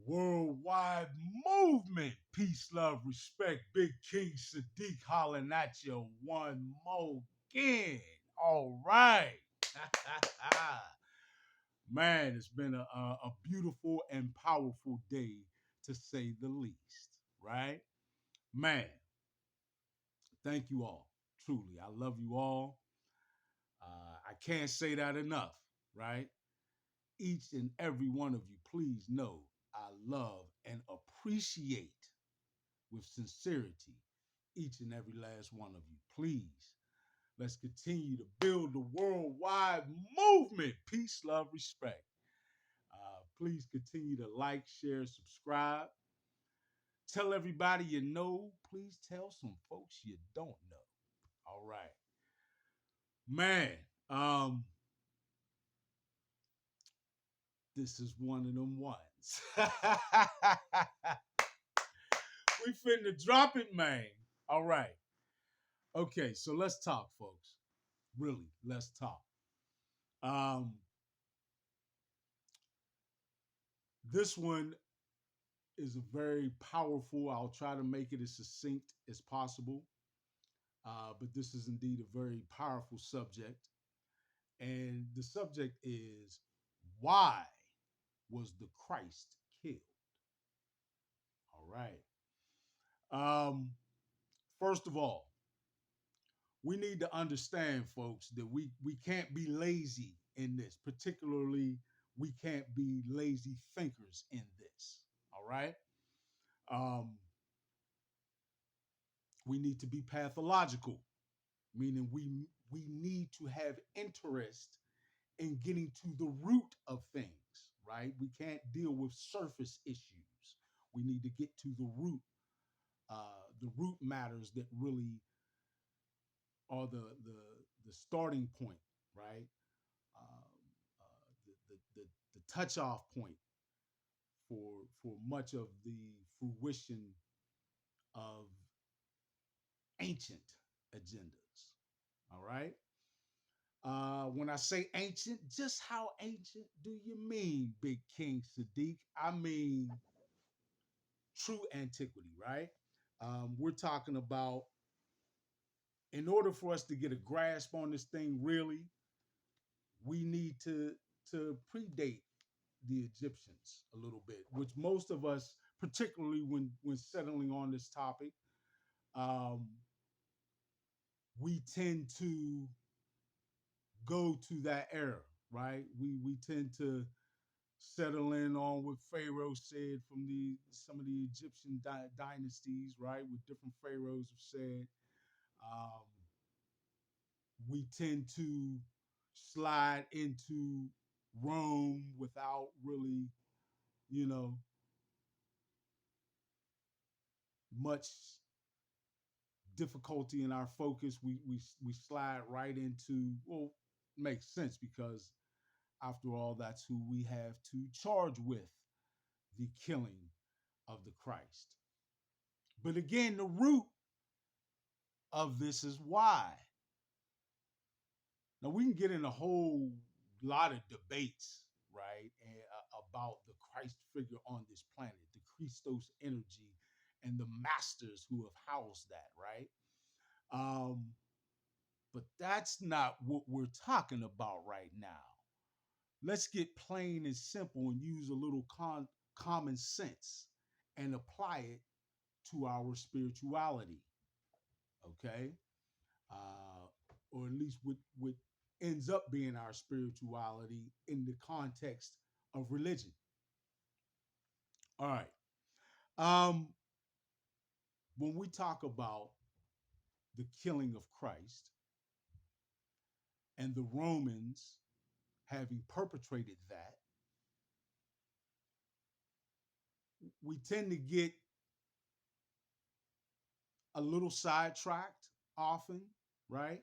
Worldwide movement. Peace, love, respect. Big King Sadiq hollering at you one more again. All right. Man, it's been a beautiful and powerful day, to say the least, right? Man, thank you all. Truly, I love you all. I can't say that enough, right? Each and every one of you, please know I love and appreciate with sincerity each and every last one of you. Please, let's continue to build the worldwide movement. Peace, love, respect. Please continue to like, share, subscribe. Tell everybody you know. Please tell some folks you don't know. All right. Man, um, this is one of them ones. We finna drop it, man. All right. Okay, so let's talk, folks. Really, let's talk. Um, this one is a very powerful. I'll try to make it as succinct as possible. But this is indeed a very powerful subject. And the subject is, why was the Christ killed? All right. Um, First of all, we need to understand, folks, that we can't be lazy in this. Particularly, we can't be lazy thinkers in this. All right. Um, we need to be pathological, meaning we need to have interest in getting to the root of things, right? We can't deal with surface issues. We need to get to the root matters that really are the starting point, right? The touch off point for much of the fruition of ancient agendas. All right. When I say ancient, just how ancient do you mean, Big King Sadiq? I mean true antiquity, right? We're talking about, in order for us to get a grasp on this thing, really, we need to predate the Egyptians a little bit, which most of us, particularly when settling on this topic, um, we tend to go to that era, right? We tend to settle in on what Pharaoh said from the some of the Egyptian dynasties, right? What different pharaohs have said. Um, we tend to slide into Rome without really, you know, much difficulty in our focus. We slide right into, well, makes sense because after all, that's who we have to charge with the killing of the Christ. But again, the root of this is why. Now we can get in a whole lot of debates, right, about the Christ figure on this planet, the Christos energy, and the masters who have housed that, right? Um, but that's not what we're talking about right now. Let's get plain and simple and use a little common sense and apply it to our spirituality, okay? Uh, or at least what ends up being our spirituality in the context of religion. All right. Um, when we talk about the killing of Christ and the Romans having perpetrated that, we tend to get a little sidetracked often, right?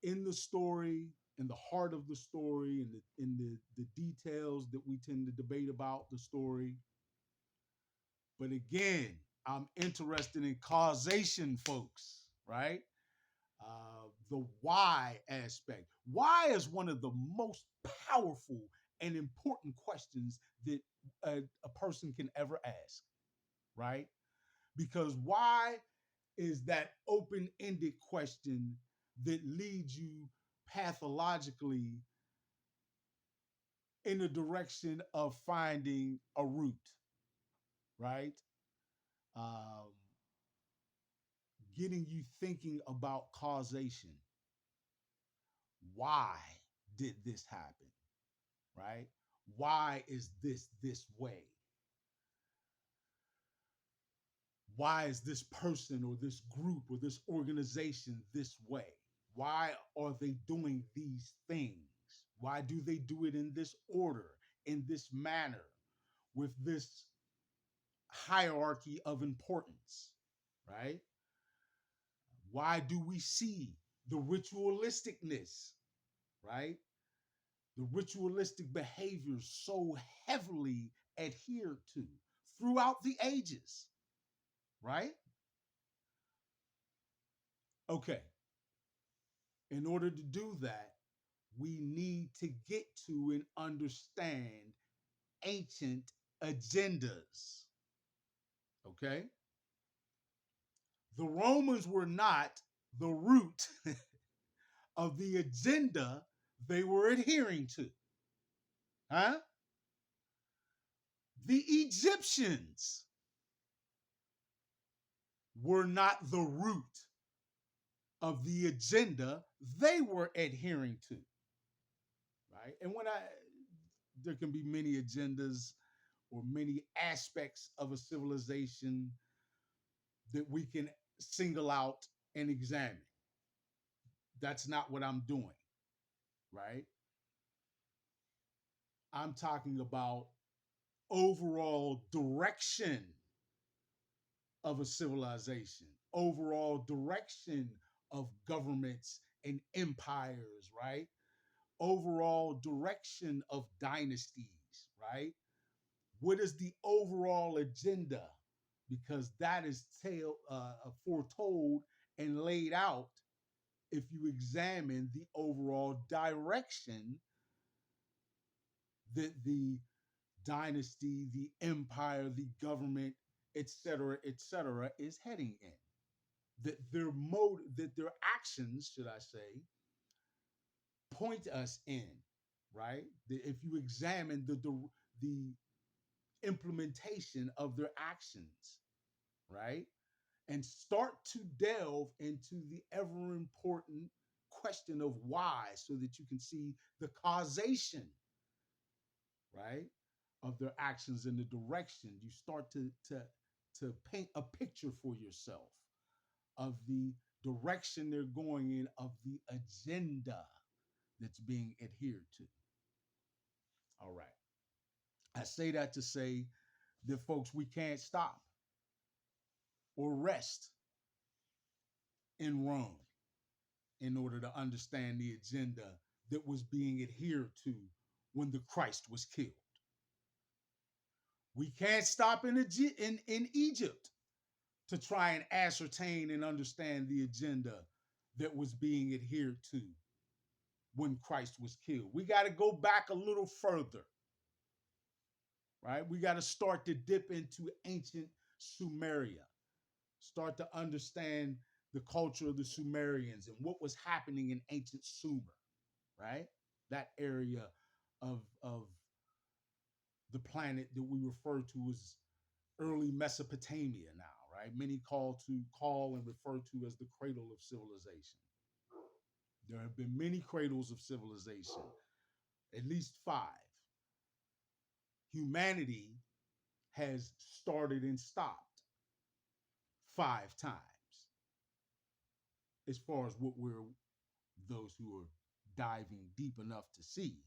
In the story, in the heart of the story, in the details that we tend to debate about the story. But again, I'm interested in causation, folks, right? The why aspect. Why is one of the most powerful and important questions that a person can ever ask, right? Because why is that open ended question that leads you pathologically in the direction of finding a root, right? Um, Getting you thinking about causation. Why did this happen, right? Why is this way? Why is this person or this group or this organization this way? Why are they doing these things? Why do they do it in this order, in this manner, with this hierarchy of importance, right? Why do we see the ritualisticness, right? The ritualistic behaviors so heavily adhered to throughout the ages, right? Okay, in order to do that, we need to get to and understand ancient agendas, okay? The Romans were not the root of the agenda they were adhering to, huh? The Egyptians were not the root of the agenda they were adhering to, right? And there can be many agendas or many aspects of a civilization that we can single out and examine. That's not what I'm doing, right? I'm talking about overall direction of a civilization, overall direction of governments and empires, right? Overall direction of dynasties, right? What is the overall agenda? Because that is foretold and laid out if you examine the overall direction that the dynasty, the empire, the government, et cetera, is heading in. That their actions, should I say, point us in, right? That if you examine the implementation of their actions, right? And start to delve into the ever important question of why, so that you can see the causation, right, of their actions and the direction. You start to paint a picture for yourself of the direction they're going in, of the agenda that's being adhered to. All right. I say that to say that, folks, we can't stop or rest in Rome in order to understand the agenda that was being adhered to when the Christ was killed. We can't stop in Egypt to try and ascertain and understand the agenda that was being adhered to when Christ was killed. We got to go back a little further, right? We got to start to dip into ancient Sumeria, start to understand the culture of the Sumerians and what was happening in ancient Sumer, right? That area of the planet that we refer to as early Mesopotamia now, right? Many call and refer to as the cradle of civilization. There have been many cradles of civilization, at least five. Humanity has started and stopped five times, as far as what we're, those who are diving deep enough to see,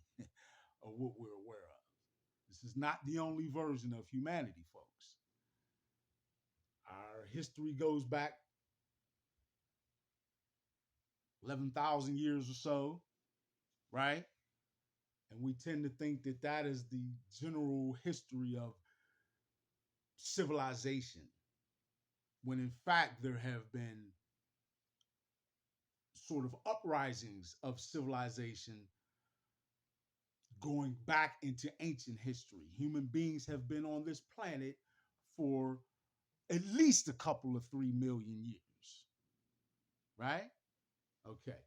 or what we're aware of. This is not the only version of humanity, folks. Our history goes back 11,000 years or so, right? And we tend to think that that is the general history of civilization, when in fact there have been sort of uprisings of civilization going back into ancient history. Human beings have been on this planet for at least a couple of 3 million years, right? Okay.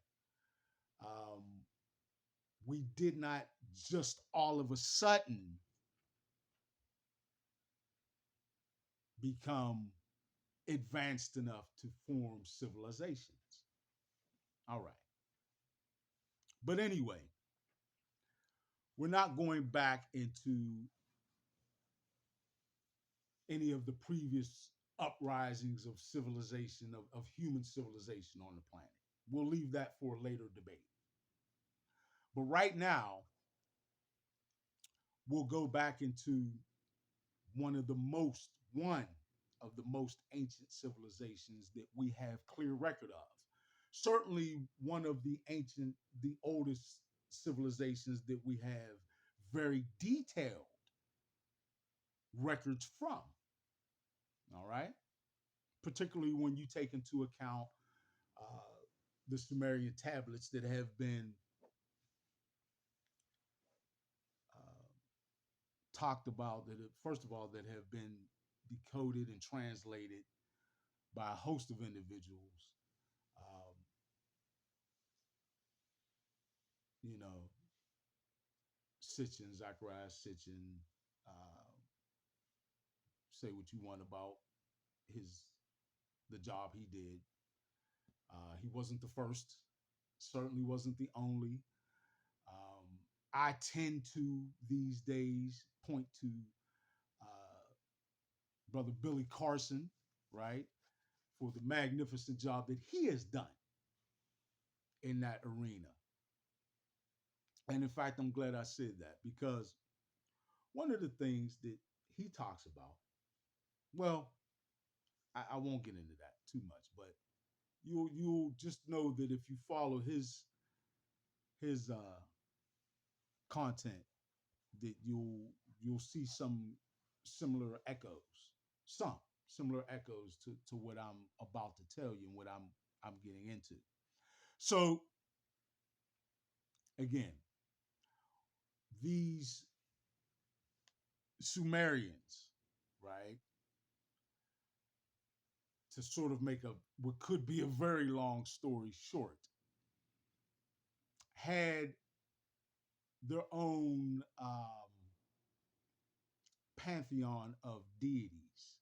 Um, we did not just all of a sudden become advanced enough to form civilizations. All right. But anyway, we're not going back into any of the previous uprisings of civilization, of human civilization on the planet. We'll leave that for a later debate. But right now, we'll go back into one of the most ancient civilizations that we have clear record of. Certainly one of the oldest civilizations that we have very detailed records from. All right. Particularly when you take into account uh, the Sumerian tablets that have been uh, talked about, that have, first of all, that have been decoded and translated by a host of individuals. Um, you know, Sitchin, Zacharias Sitchin, uh, say what you want about his the job he did. He wasn't the first, certainly wasn't the only. Um, I tend to these days point to uh, brother Billy Carson, right, for the magnificent job that he has done in that arena. And in fact, I'm glad I said that because one of the things that he talks about, well, I won't get into that too much, but you'll just know that if you follow his content, that you'll see similar echoes, some similar echoes to what I'm about to tell you and what I'm getting into. So again, these Sumerians, right? To sort of make a what could be a very long story short, had their own pantheon of deities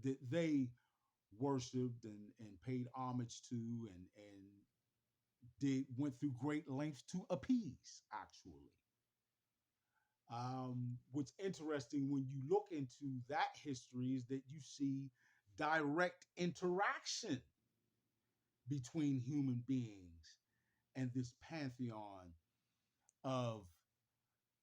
that they worshipped and paid homage to and did went through great lengths to appease actually. What's interesting when you look into that history is that you see direct interaction between human beings and this pantheon of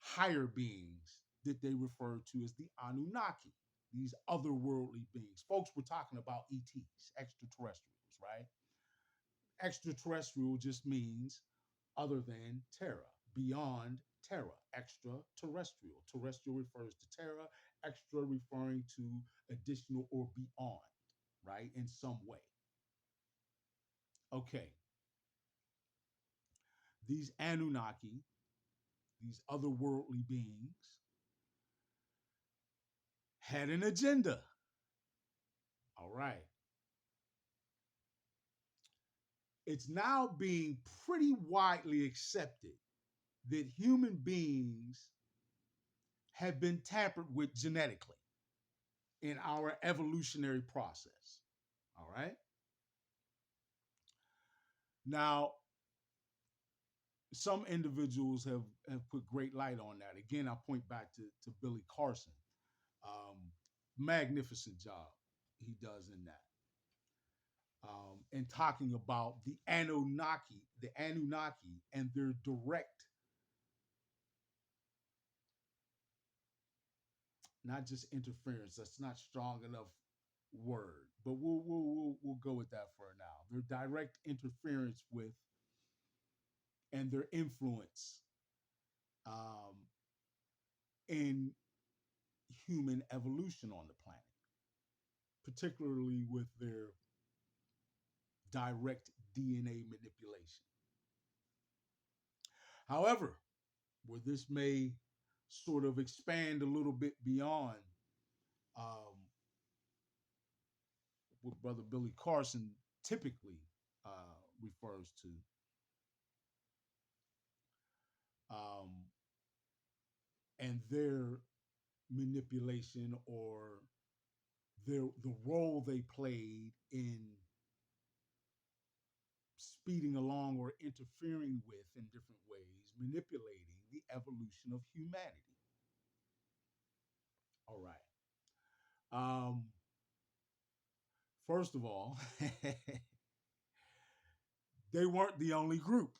higher beings that they refer to as the Anunnaki, these otherworldly beings. Folks, we're talking about ETs, extraterrestrials, right? Extraterrestrial just means other than Terra, beyond Terra, extraterrestrial. Terrestrial refers to Terra, extra referring to additional or beyond, right? In some way. Okay, these Anunnaki, these otherworldly beings, had an agenda. All right. It's now being pretty widely accepted that human beings have been tampered with genetically in our evolutionary process. All right. Now, some individuals have put great light on that. Again, I point back to Billy Carson. Magnificent job he does in that. And talking about the Anunnaki and their direct, not just interference. That's not strong enough word, but we'll go with that for now. Their direct interference with and their influence um, in human evolution on the planet, particularly with their direct DNA manipulation. However, where this may sort of expand a little bit beyond um, what Brother Billy Carson typically refers to. Um, and their manipulation or the role they played in speeding along or interfering with in different ways, manipulating the evolution of humanity. All right. First of all, they weren't the only group,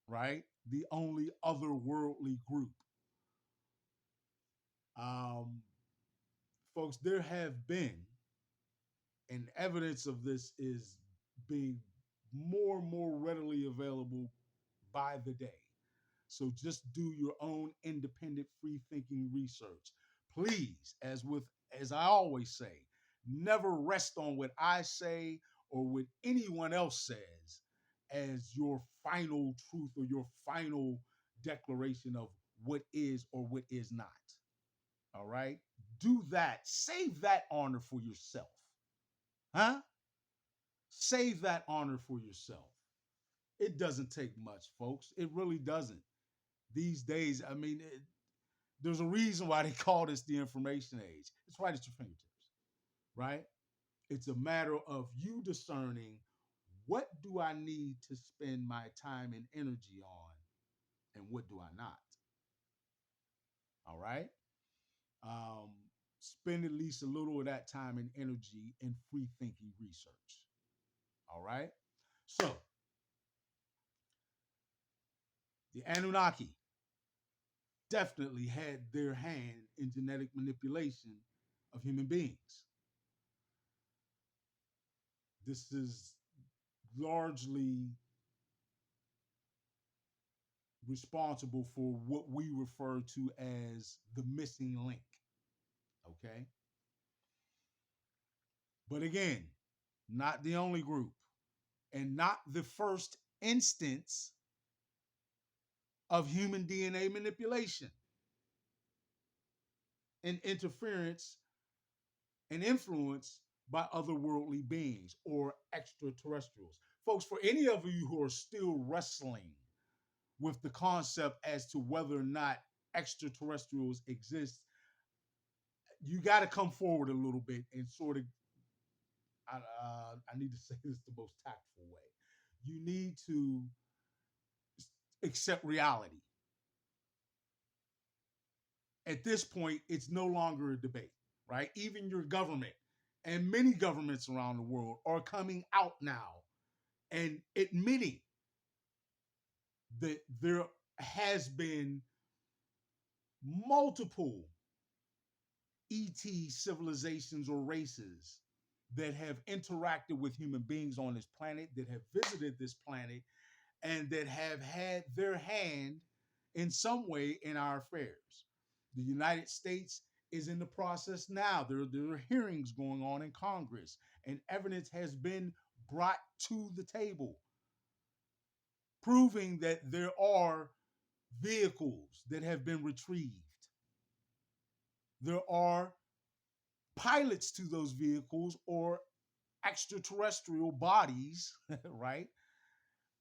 right? The only otherworldly group. Um, Folks, there have been, and evidence of this is being more and more readily available by the day. So just do your own independent, free thinking research. Please, as I always say, never rest on what I say or what anyone else says as your final truth or your final declaration of what is or what is not. All right? Do that. Save that honor for yourself. Huh? Save that honor for yourself. It doesn't take much, folks. It really doesn't. These days, I mean, there's a reason why they call this the information age. It's right at your fingertips, right? It's a matter of you discerning what do I need to spend my time and energy on and what do I not. All right? Um, Spend at least a little of that time and energy in free thinking research. All right? So, the Anunnaki definitely had their hand in genetic manipulation of human beings. This is largely responsible for what we refer to as the missing link. Okay. But again, not the only group and not the first instance of human DNA manipulation and interference and influence by otherworldly beings or extraterrestrials. Folks, for any of you who are still wrestling with the concept as to whether or not extraterrestrials exist, you got to come forward a little bit and sort of, I need to say this the most tactful way. You need to accept reality. At this point, it's no longer a debate, right? Even your government and many governments around the world are coming out now and admitting that there has been multiple ET civilizations or races that have interacted with human beings on this planet, that have visited this planet, and that have had their hand in some way in our affairs. The United States is in the process now. There are hearings going on in Congress, and evidence has been brought to the table proving that there are vehicles that have been retrieved. There are pilots to those vehicles or extraterrestrial bodies, right,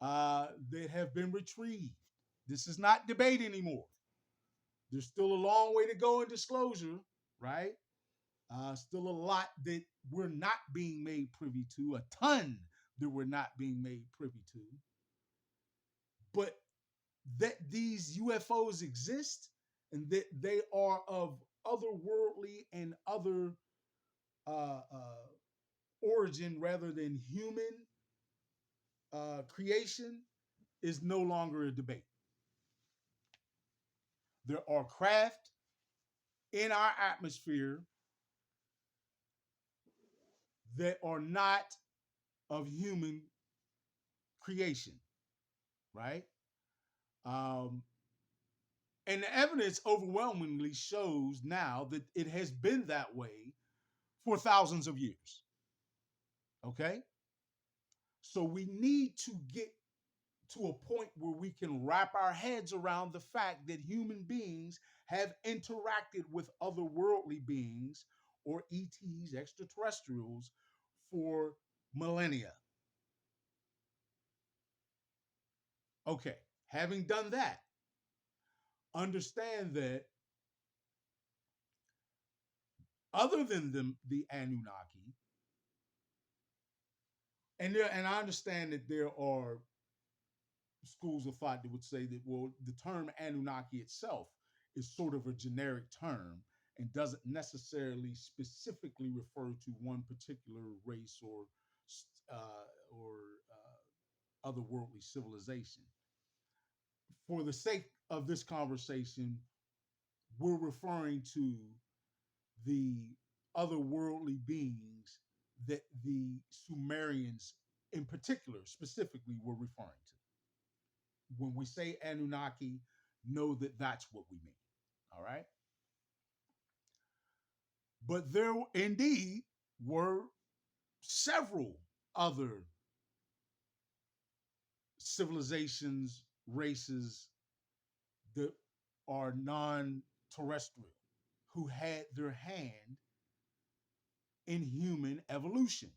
that have been retrieved. This is not debate anymore. There's still a long way to go in disclosure, right? Still a lot that we're not being made privy to, a ton that we're not being made privy to. But that these UFOs exist and that they are of otherworldly and other origin rather than human creation is no longer a debate. There are craft in our atmosphere that are not of human creation, right? Um, and the evidence overwhelmingly shows now that it has been that way for thousands of years. Okay? So we need to get to a point where we can wrap our heads around the fact that human beings have interacted with otherworldly beings or ETs, extraterrestrials, for millennia. Okay, having done that, understand that other than the Anunnaki, and I understand that there are schools of thought that would say that, well, the term Anunnaki itself is sort of a generic term and doesn't necessarily specifically refer to one particular race otherworldly civilization. For the sake of this conversation, we're referring to the otherworldly beings that the Sumerians, in particular, specifically, were referring to. When we say Anunnaki, know that that's what we mean. All right. But there indeed were several other civilizations, races that are non terrestrial who had their hand in human evolution,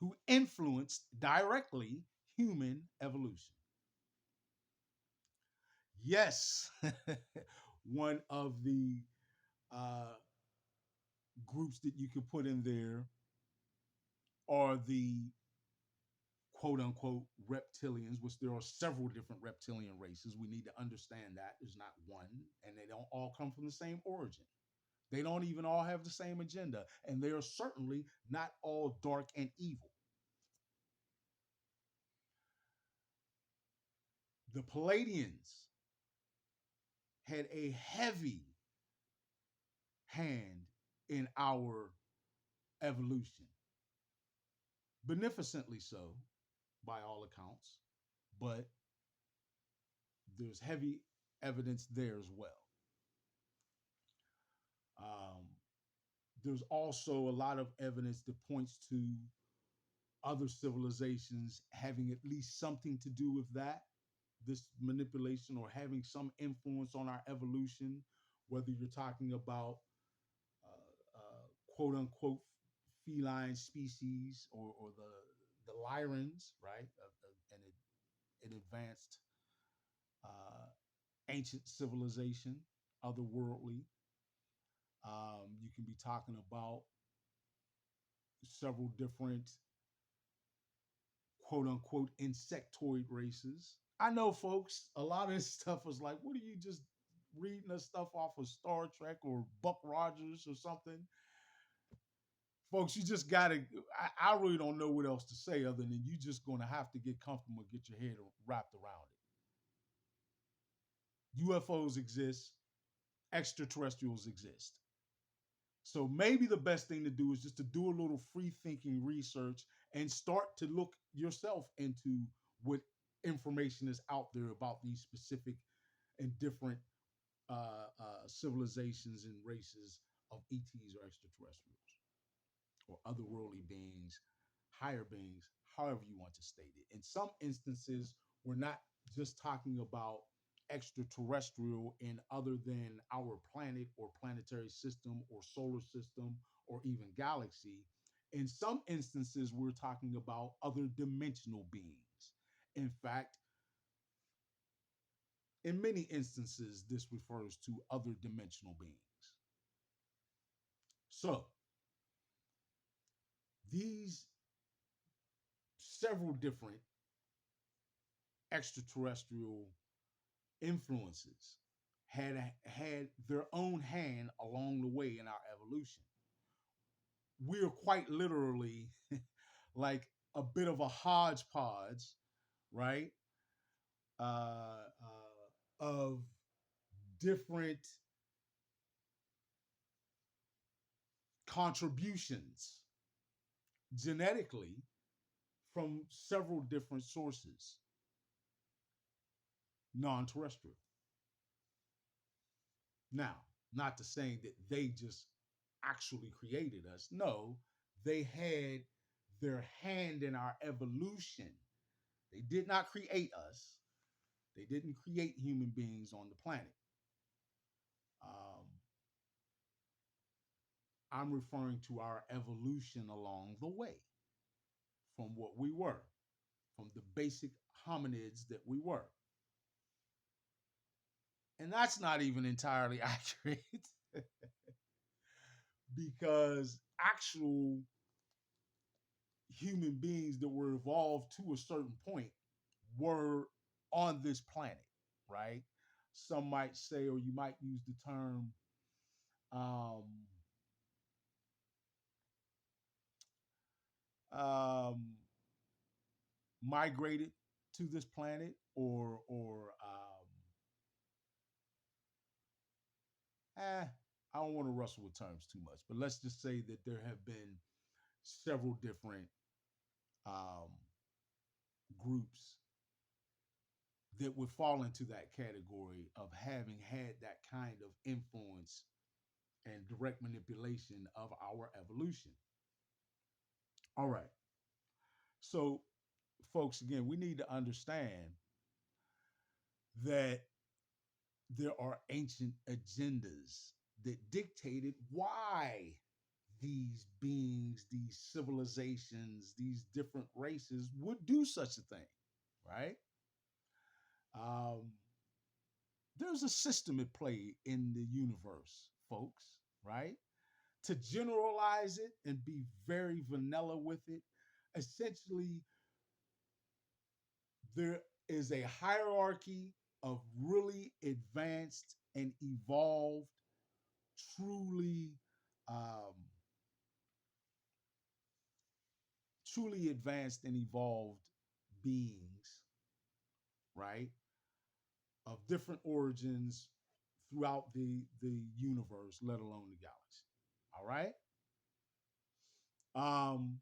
who influenced directly human evolution. Yes, one of the uh, groups that you could put in there are the quote unquote reptilians, which there are several different reptilian races. We need to understand that there's not one, and they don't all come from the same origin. They don't even all have the same agenda, and they are certainly not all dark and evil. The Palladians had a heavy hand in our evolution, beneficently so, by all accounts, but there's heavy evidence there as well. Um, there's also a lot of evidence that points to other civilizations having at least something to do with that, this manipulation, or having some influence on our evolution, whether you're talking about quote unquote feline species or the Lyrans, right? An advanced ancient civilization, otherworldly. You can be talking about several different quote unquote insectoid races. I know, folks, a lot of this stuff is like, what are you just reading this stuff off of Star Trek or Buck Rogers or something? Folks, you just got to, I really don't know what else to say other than you just going to have to get comfortable and get your head wrapped around it. UFOs exist, extraterrestrials exist. So maybe the best thing to do is just to do a little free thinking research and start to look yourself into what information is out there about these specific and different civilizations and races of ETs or extraterrestrials or otherworldly beings, higher beings, however you want to state it. In some instances, we're not just talking about extraterrestrial in other than our planet or planetary system or solar system or even galaxy. In some instances, we're talking about other dimensional beings. In fact, in many instances, this refers to other dimensional beings. So, these several different extraterrestrial influences had their own hand along the way in our evolution. We are quite literally like a bit of a hodgepodge, right? Of different contributions genetically from several different sources, non terrestrial. Now, not to say that they just actually created us. No, they had their hand in our evolution They did not create us. They didn't create human beings on the planet. Um, I'm referring to our evolution along the way from what we were, from the basic hominids that we were. And that's not even entirely accurate because actual human beings that were evolved to a certain point were on this planet, right? Some might say, or you might use the term, um, um, migrated to this planet, eh, I don't want to wrestle with terms too much, but let's just say that there have been several different um, groups that would fall into that category of having had that kind of influence and direct manipulation of our evolution. All right. So, folks, again, we need to understand that there are ancient agendas that dictated why these beings, these civilizations, these different races would do such a thing, right? Um, there's a system at play in the universe, folks, right? To generalize it and be very vanilla with it, essentially, there is a hierarchy of really advanced and evolved, truly, um, truly advanced and evolved beings, right, of different origins throughout the universe, let alone the galaxy. All right. Um,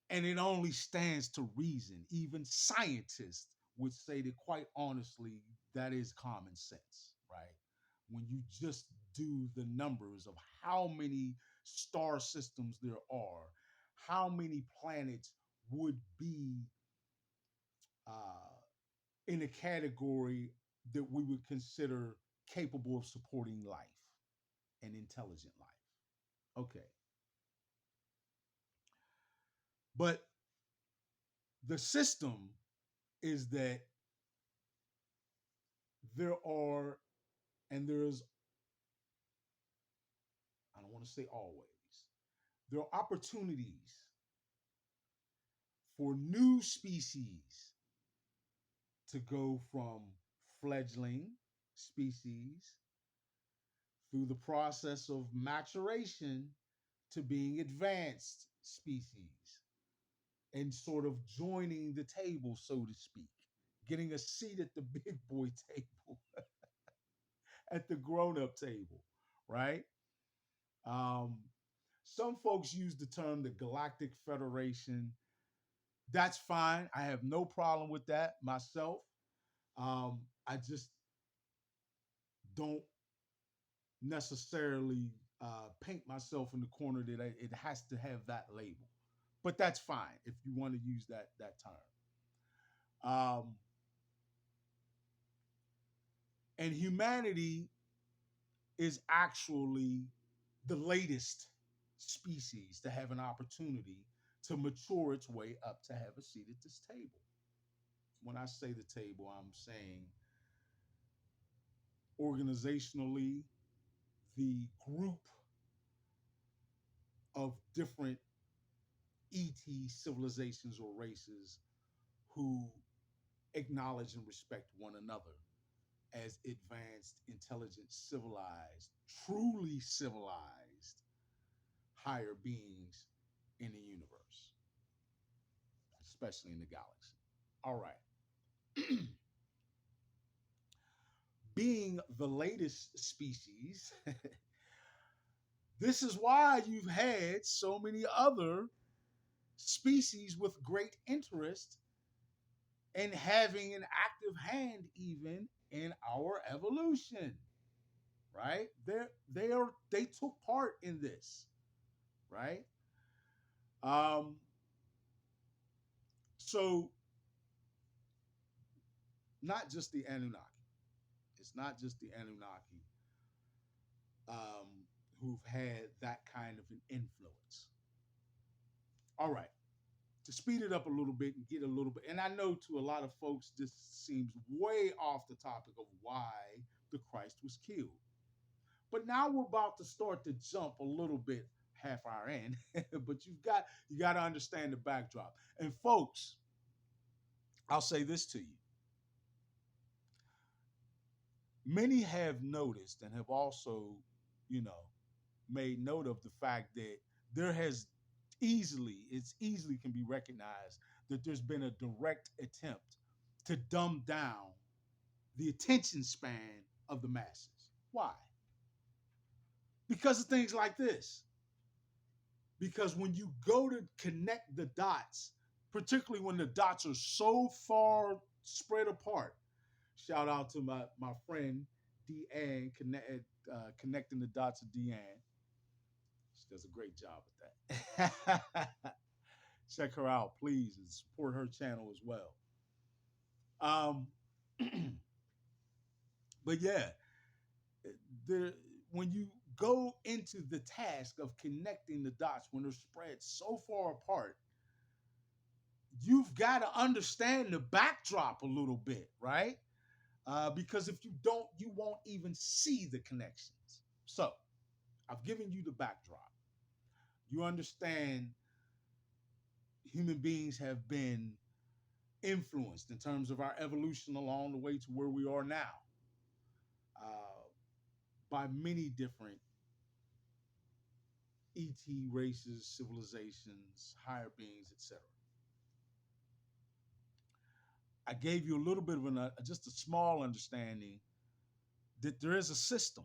and it only stands to reason. Even scientists would say that, quite honestly, that is common sense, right? When you just do the numbers of how many star systems there are, how many planets would be uh, in a category that we would consider capable of supporting life and intelligent life. Okay. But the system is that there are, and there's, I don't want to say always, there are opportunities for new species to go from fledgling species through the process of maturation to being advanced species and sort of joining the table, so to speak, getting a seat at the big boy table, at the grown up table, right? Um, some folks use the term the Galactic Federation. That's fine. I have no problem with that myself. I just don't necessarily paint myself in the corner that it has to have that label. But that's fine if you want to use that term. Um, and humanity is actually the latest species to have an opportunity to mature its way up to have a seat at this table. When I say the table, I'm saying organizationally, the group of different ET civilizations or races who acknowledge and respect one another as advanced, intelligent, civilized, truly civilized higher beings in the universe, especially in the galaxy. All right. Being the latest species, this is why you've had so many other species with great interest in having an active hand even in our evolution, right? They took part in this, right? Um, so not just the Anunnaki. It's not just the Anunnaki um, who've had that kind of an influence. All right, to speed it up a little bit and get a little bit, and I know to a lot of folks this seems way off the topic of why the Christ was killed. But now we're about to start to jump a little bit half hour in, but you got to understand the backdrop. And folks, I'll say this to you. Many have noticed and have also, you know, made note of the fact that there has it's easily can be recognized that there's been a direct attempt to dumb down the attention span of the masses. Why? Because of things like this. Because when you go to connect the dots, particularly when the dots are so far spread apart, shout out to my friend Deanne, connecting the dots of Deanne. She does a great job with that. Check her out, please, and support her channel as well. Um, but yeah, the when you go into the task of connecting the dots when they're spread so far apart, you've got to understand the backdrop a little bit, right? Because if you don't, you won't even see the connections. So I've given you the backdrop. You understand human beings have been influenced in terms of our evolution along the way to where we are now uh, by many different ET races, civilizations, higher beings, etc. I gave you a little bit of just a small understanding that there is a system,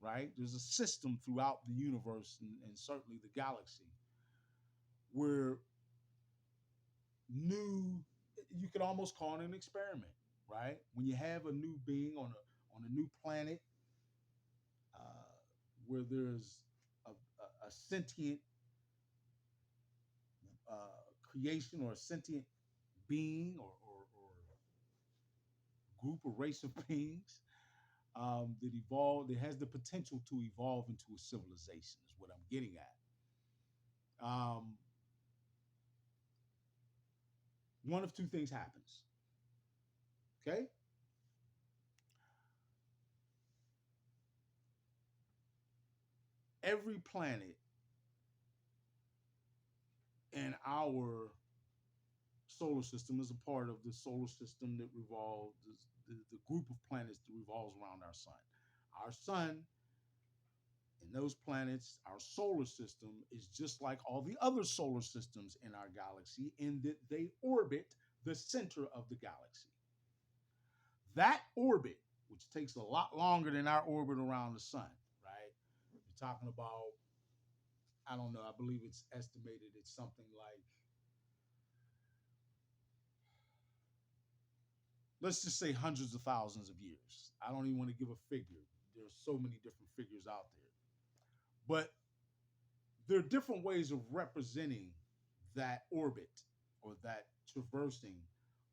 right? There's a system throughout the universe and certainly the galaxy where new, you could almost call it an experiment, right? When you have a new being on a new planet uh, where there's a sentient creation or a sentient being or group or race of beings that has the potential to evolve into a civilization is what I'm getting at. One of two things happens. Okay, every planet in our solar system is a part of the solar system that revolves the group of planets that revolves around our sun. Our sun and those planets, our solar system is just like all the other solar systems in our galaxy in that they orbit the center of the galaxy. That orbit, which takes a lot longer than our orbit around the sun, right? You're talking about, I don't know, I believe it's estimated it's something like, let's just say hundreds of thousands of years. I don't even want to give a figure. There's so many different figures out there. But there are different ways of representing that orbit or that traversing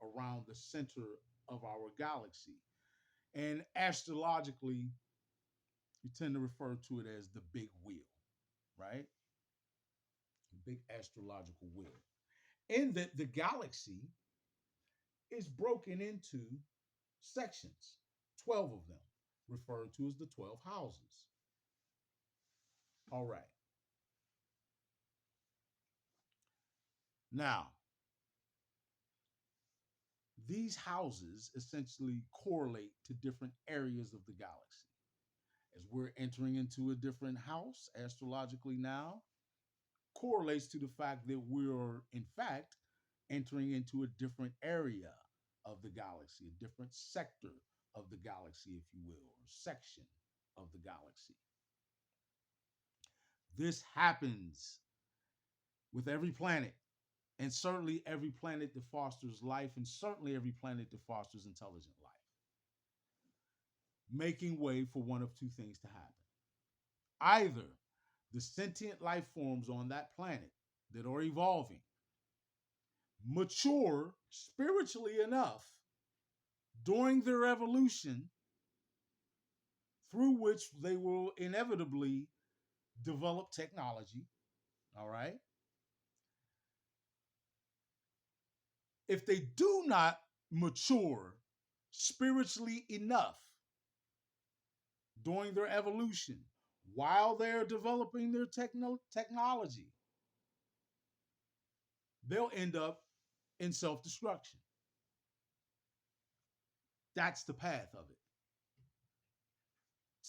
around the center of our galaxy. And astrologically, we tend to refer to it as the big wheel, right? The big astrological wheel. In that the galaxy is broken into sections, 12 of them, referred to as the 12 houses. All right. Now, these houses essentially correlate to different areas of the galaxy. As we're entering into a different house astrologically now, correlates to the fact that we're, in fact, entering into a different area of the galaxy, a different sector of the galaxy, if you will, or section of the galaxy. This happens with every planet, and certainly every planet that fosters life, and certainly every planet that fosters intelligent life, making way for one of two things to happen. Either the sentient life forms on that planet that are evolving mature spiritually enough during their evolution, through which they will inevitably develop technology, all right? If they do not mature spiritually enough during their evolution while they're developing their technology, they'll end up in self destruction. That's the path of it.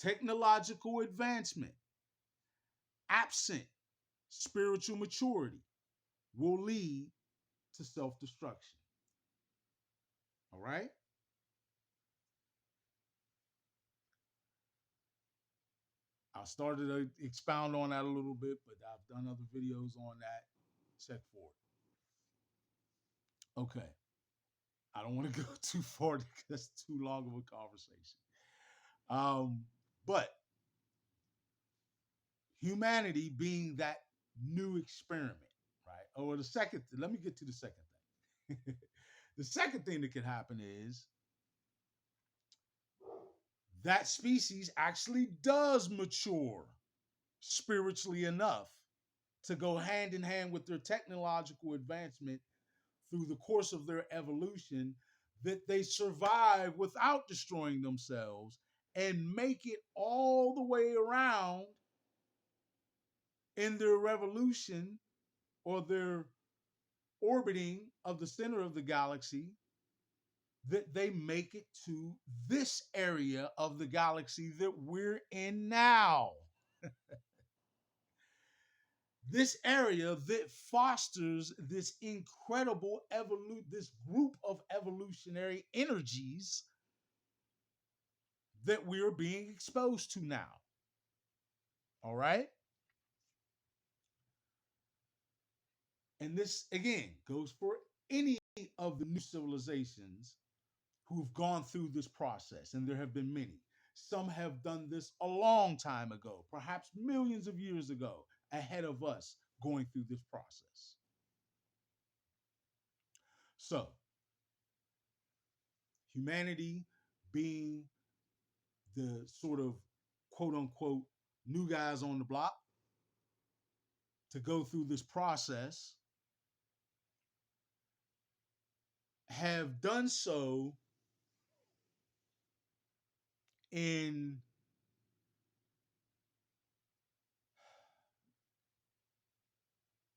Technological advancement, absent spiritual maturity, will lead to self destruction. All right? I started to expound on that a little bit, but I've done other videos on that. Check for it. Okay. I don't want to go too far because that's too long of a conversation. Um, but humanity being that new experiment, right? Or the second, let me get to the second thing. The second thing that can happen is that species actually does mature spiritually enough to go hand in hand with their technological advancement through the course of their evolution, that they survive without destroying themselves and make it all the way around in their revolution or their orbiting of the center of the galaxy, that they make it to this area of the galaxy that we're in now. This area that fosters this incredible this group of evolutionary energies that we are being exposed to now. All right? And this, again, goes for any of the new civilizations who've gone through this process, and there have been many. Some have done this a long time ago, perhaps millions of years ago, ahead of us going through this process. So, humanity being the sort of quote unquote new guys on the block to go through this process have done so in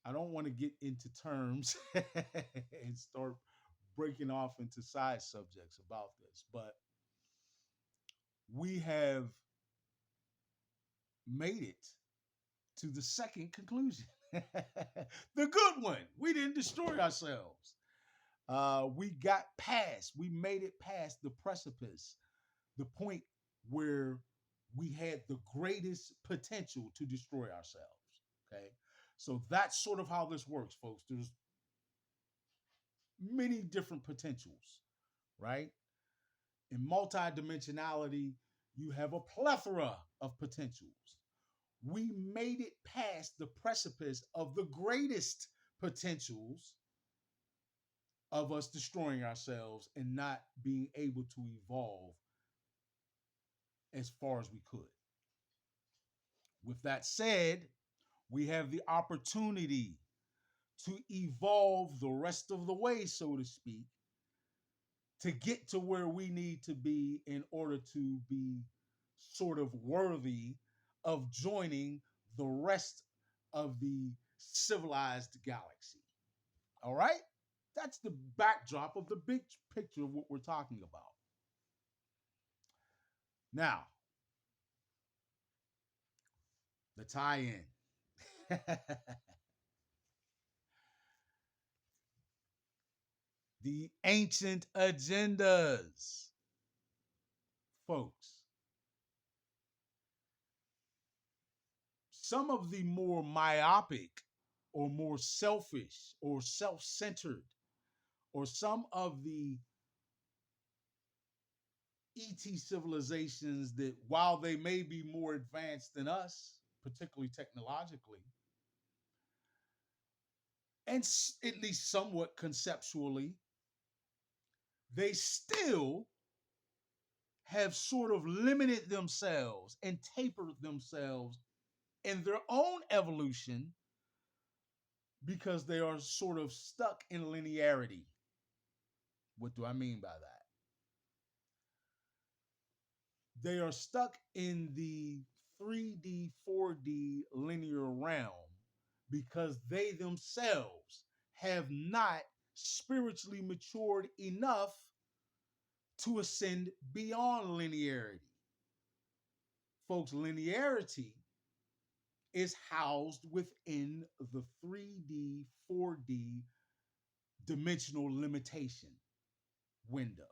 I don't want to get into terms and start breaking off into side subjects about this, but we have made it to the second conclusion. The good one. We didn't destroy ourselves. We made it past the precipice, the point where we had the greatest potential to destroy ourselves. Okay. So that's sort of how this works, folks. There's many different potentials, right? In multidimensionality, you have a plethora of potentials. We made it past the precipice of the greatest potentials of us destroying ourselves and not being able to evolve as far as we could. With that said, we have the opportunity to evolve the rest of the way, so to speak, to get to where we need to be in order to be sort of worthy of joining the rest of the civilized galaxy. All right? That's the backdrop of the big picture of what we're talking about. Now, the tie in. The ancient agendas. Folks, some of the more myopic or more selfish or self centered, or some of the ET civilizations that, while they may be more advanced than us, particularly technologically, and at least somewhat conceptually, they still have sort of limited themselves and tapered themselves in their own evolution because they are sort of stuck in linearity. What do I mean by that? They are stuck in the 3D, 4D linear realm because they themselves have not spiritually matured enough to ascend beyond linearity. Folks, linearity is housed within the 3D, 4D dimensional limitation window,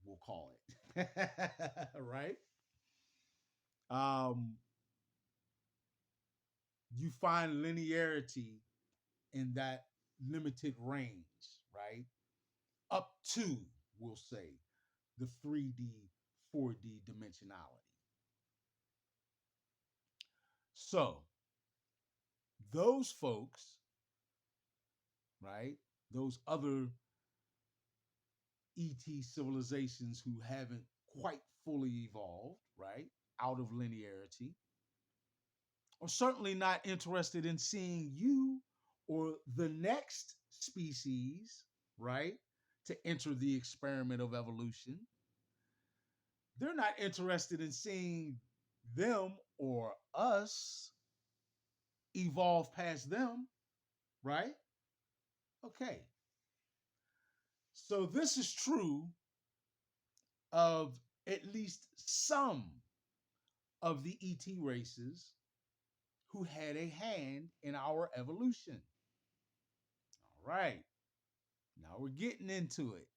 we'll call it. Right? Um, you find linearity in that limited range, right? Up to, we'll say, the 3D, 4D dimensionality. So, those folks, right? Those other ET civilizations who haven't quite fully evolved, right? Out of linearity, are certainly not interested in seeing you or the next species, right? To enter the experiment of evolution. They're not interested in seeing them or us evolve past them, right? Okay. So this is true of at least some of the ET races who had a hand in our evolution. All right. Now we're getting into it.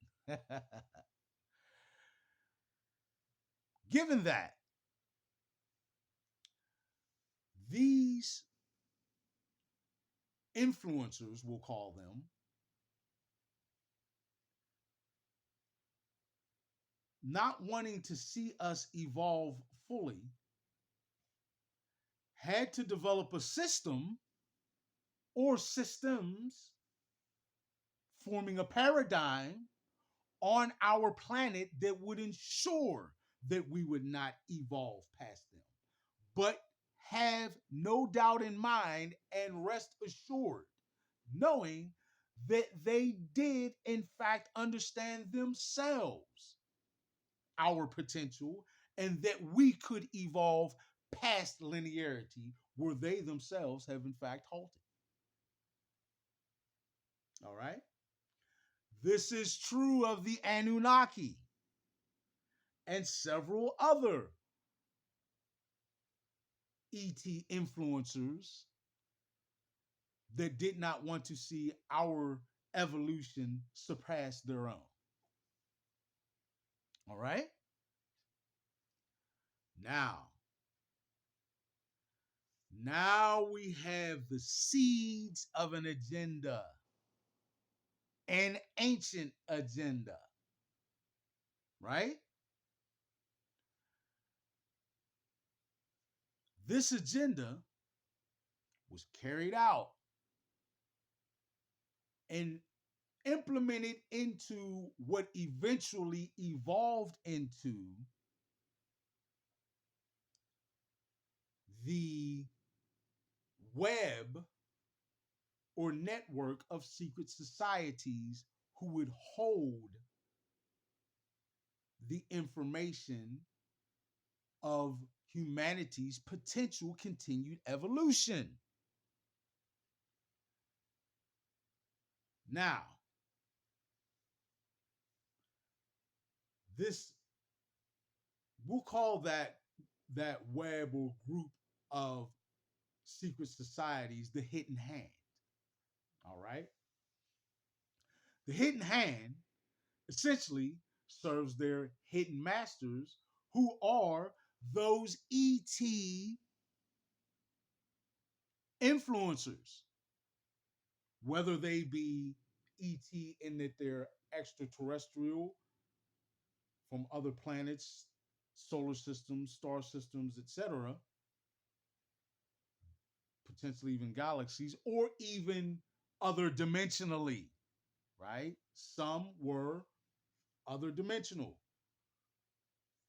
Given that these influencers, we'll call them, not wanting to see us evolve fully, had to develop a system or systems forming a paradigm on our planet that would ensure that we would not evolve past them. But have no doubt in mind and rest assured, knowing that they did, in fact, understand themselves our potential and that we could evolve past linearity where they themselves have, in fact, halted. All right? This is true of the Anunnaki and several other ET influencers that did not want to see our evolution surpass their own. All right? Now, we have the seeds of an agenda, an ancient agenda, right? This agenda was carried out and implemented into what eventually evolved into the web or network of secret societies who would hold the information of humanity's potential continued evolution. Now, this, we'll call that web or group of secret societies the hidden hand. All right? The hidden hand essentially serves their hidden masters who are those ET influencers, whether they be ET in that they're extraterrestrial from other planets, solar systems, star systems, etc., potentially even galaxies, or even other dimensionally, right? Some were other dimensional.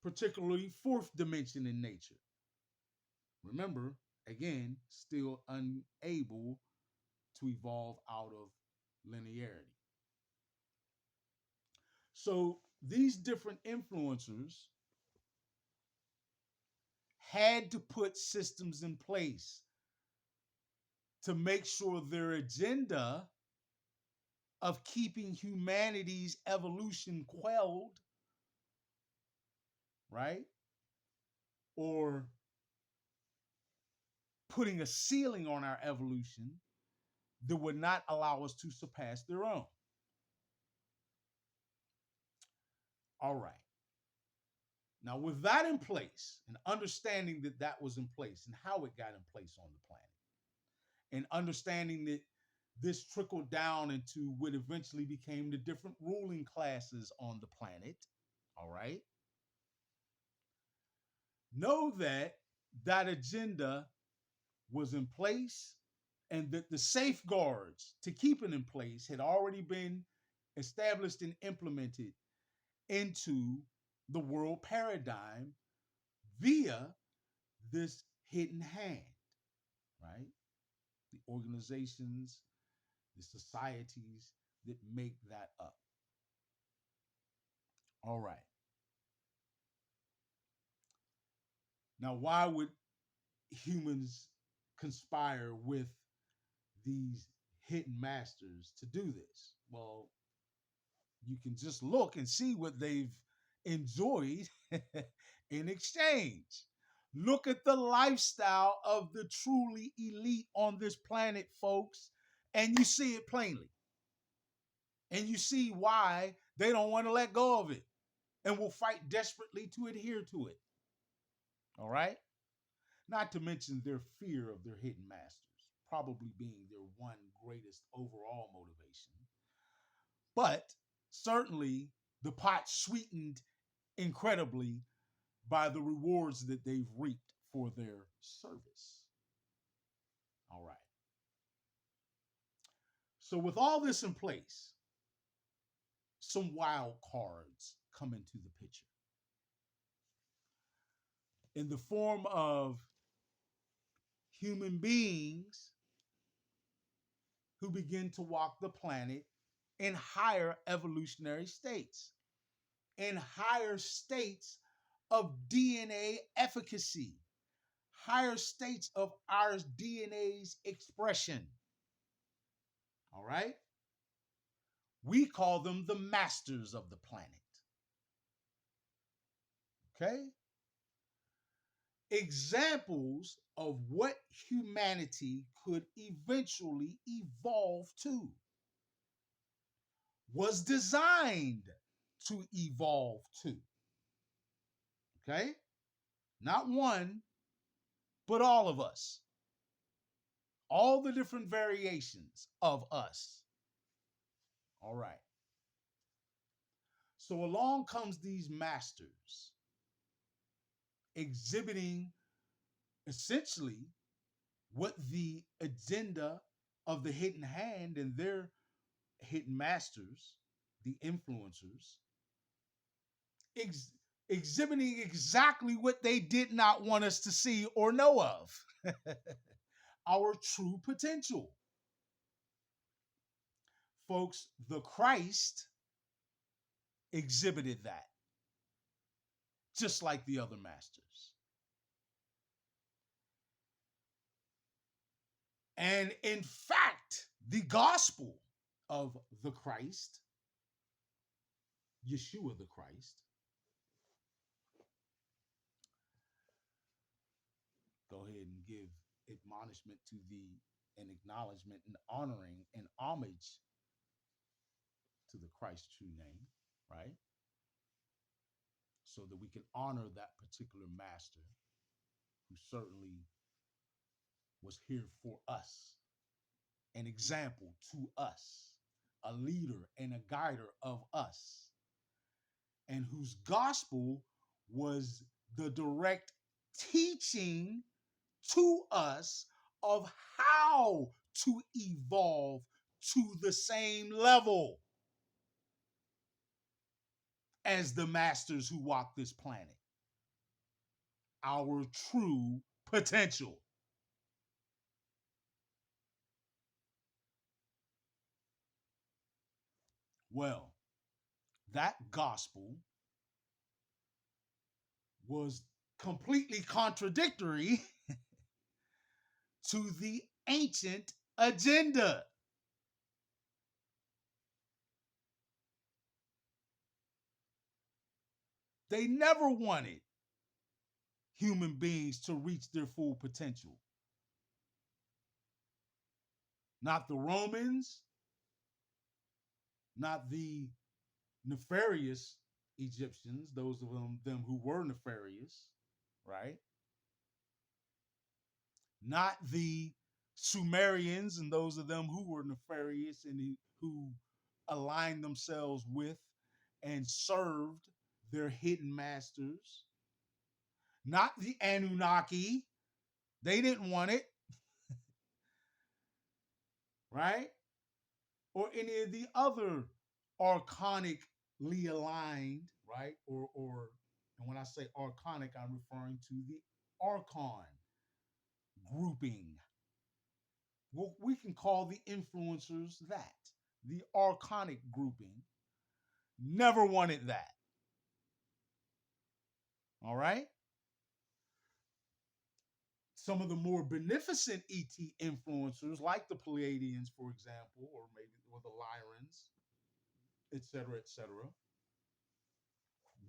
particularly fourth dimension in nature. Remember, again, still unable to evolve out of linearity. So these different influencers had to put systems in place to make sure their agenda of keeping humanity's evolution quelled, right? Or putting a ceiling on our evolution that would not allow us to surpass their own. All right. Now, with that in place, and understanding that that was in place and how it got in place on the planet, and understanding that this trickled down into what eventually became the different ruling classes on the planet, all right, know that that agenda was in place and that the safeguards to keep it in place had already been established and implemented into the world paradigm via this hidden hand, right? The organizations, the societies that make that up. All right. Now, why would humans conspire with these hidden masters to do this? Well, you can just look and see what they've enjoyed in exchange. Look at the lifestyle of the truly elite on this planet, folks, and you see it plainly. And you see why they don't want to let go of it and will fight desperately to adhere to it. All right? Not to mention their fear of their hidden masters, probably being their one greatest overall motivation. But certainly the pot sweetened incredibly by the rewards that they've reaped for their service. All right. So, with all this in place, some wild cards come into the picture in the form of human beings who begin to walk the planet in higher evolutionary states, in higher states of DNA efficacy, higher states of our DNA's expression. All right? We call them the masters of the planet. Okay? Examples of what humanity could eventually evolve to, was designed to evolve to. Okay? Not one, but all of us. All the different variations of us. All right. So along comes these masters exhibiting essentially what the agenda of the hidden hand and their hidden masters, the influencers, exhibiting exactly what they did not want us to see or know of. Our true potential. Folks, the Christ exhibited that, just like the other masters. And in fact, the gospel of the Christ, Yeshua the Christ, go ahead and give admonishment to the and acknowledgement and honoring and homage to the Christ's true name, right? So that we can honor that particular master who certainly was here for us, an example to us, a leader and a guider of us, and whose gospel was the direct teaching to us of how to evolve to the same level as the masters who walk this planet. our true potential. Well, that gospel was completely contradictory to the ancient agenda. They never wanted human beings to reach their full potential. Not the Romans, not the nefarious Egyptians, those of them who were nefarious, right? Not the Sumerians and those of them who were nefarious and who aligned themselves with and served their hidden masters. Not the Anunnaki. They didn't want it, right? Or any of the other archonically aligned, right? And when I say archonic, I'm referring to the archon grouping. Well, we can call the influencers that. The archonic grouping never wanted that. All right? Some of the more beneficent ET influencers, like the Pleiadians, for example, or the Lyrans, et cetera,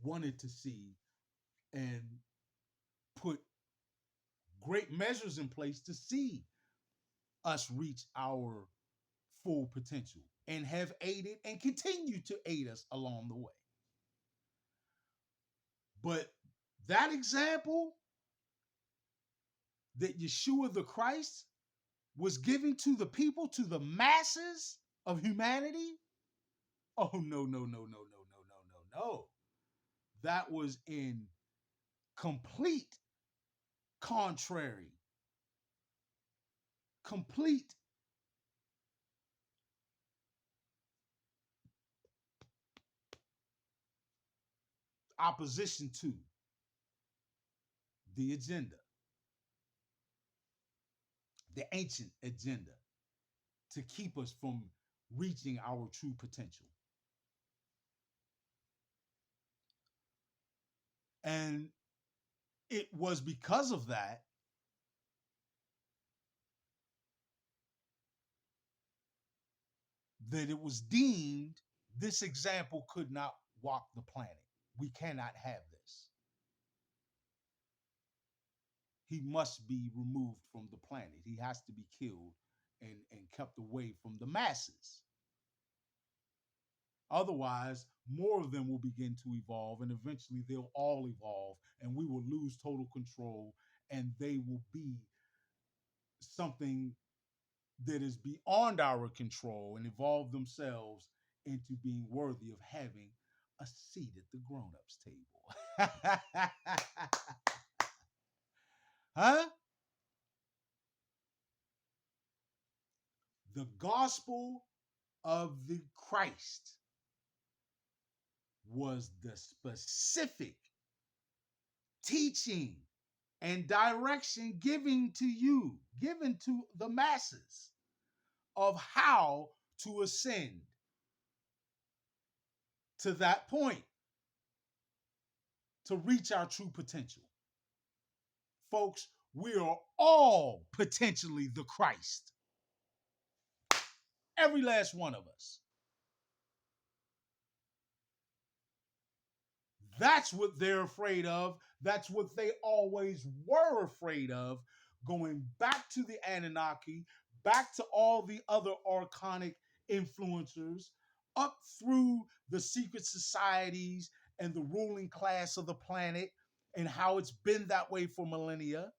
wanted to see and put great measures in place to see us reach our full potential and have aided and continue to aid us along the way. But that example that Yeshua the Christ was giving to the people, to the masses of humanity, oh, no, no, no, no, no, no, no, no, no. That was in complete contrary, complete opposition to the agenda, the ancient agenda, to keep us from reaching our true potential. And it was because of that that it was deemed this example could not walk the planet. We cannot have this. He must be removed from the planet. He has to be killed and kept away from the masses. Otherwise, more of them will begin to evolve, and eventually they'll all evolve, and we will lose total control, and they will be something that is beyond our control and evolve themselves into being worthy of having a seat at the grown-ups table. Huh? The gospel of the Christ was the specific teaching and direction given to the masses of how to ascend to that point, to reach our true potential. Folks, we are all potentially the Christ. Every last one of us. That's what they're afraid of. That's what they always were afraid of. Going back to the Anunnaki, back to all the other archonic influencers, up through the secret societies and the ruling class of the planet, and how it's been that way for millennia.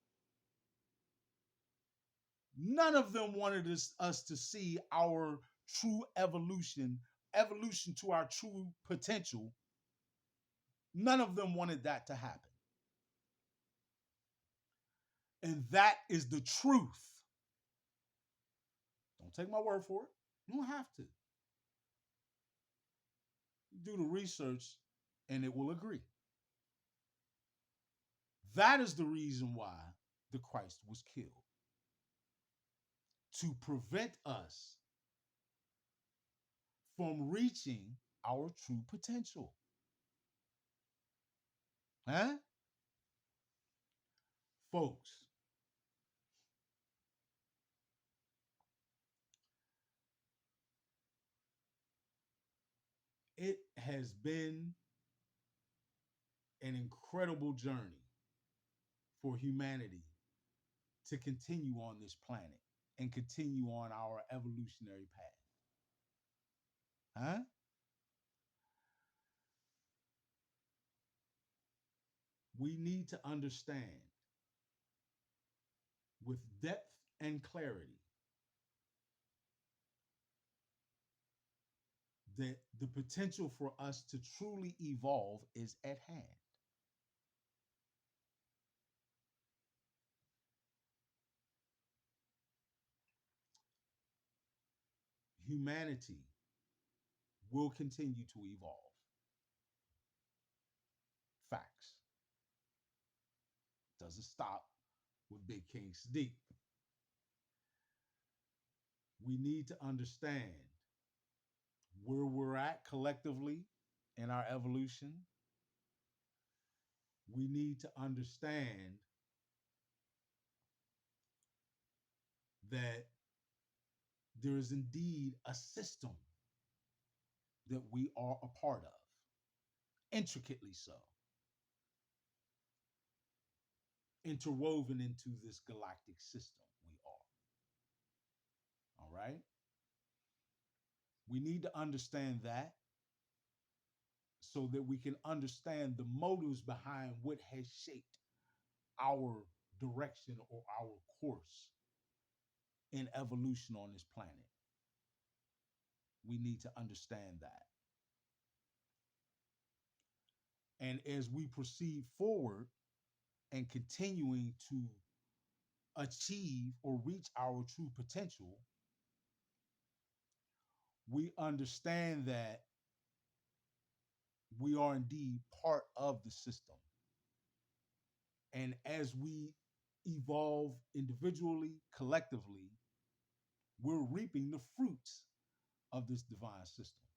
None of them wanted us to see our true evolution to our true potential. None of them wanted that to happen. And that is the truth. Don't take my word for it. You don't have to. Do the research and it will agree. That is the reason why the Christ was killed, to prevent us from reaching our true potential. Huh? Folks, it has been an incredible journey for humanity to continue on this planet and continue on our evolutionary path. Huh? We need to understand with depth and clarity that the potential for us to truly evolve is at hand. Humanity will continue to evolve. Facts. Doesn't stop with Big King Sadiq. We need to understand where we're at collectively in our evolution. We need to understand that there is indeed a system that we are a part of, intricately so, interwoven into this galactic system we are. All right? We need to understand that so that we can understand the motives behind what has shaped our direction or our course in evolution on this planet. We need to understand that. And as we proceed forward and continuing to achieve or reach our true potential, we understand that we are indeed part of the system. And as we evolve individually, collectively, we're reaping the fruits of this divine system.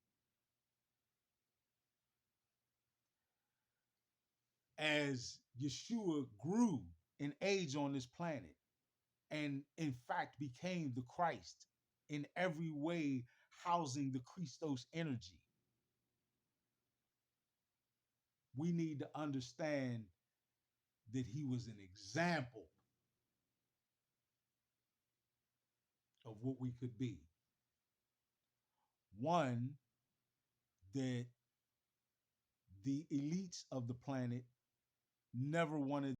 As Yeshua grew in age on this planet and, in fact, became the Christ in every way, housing the Christos energy, we need to understand that he was an example of what we could be. One, that the elites of the planet never wanted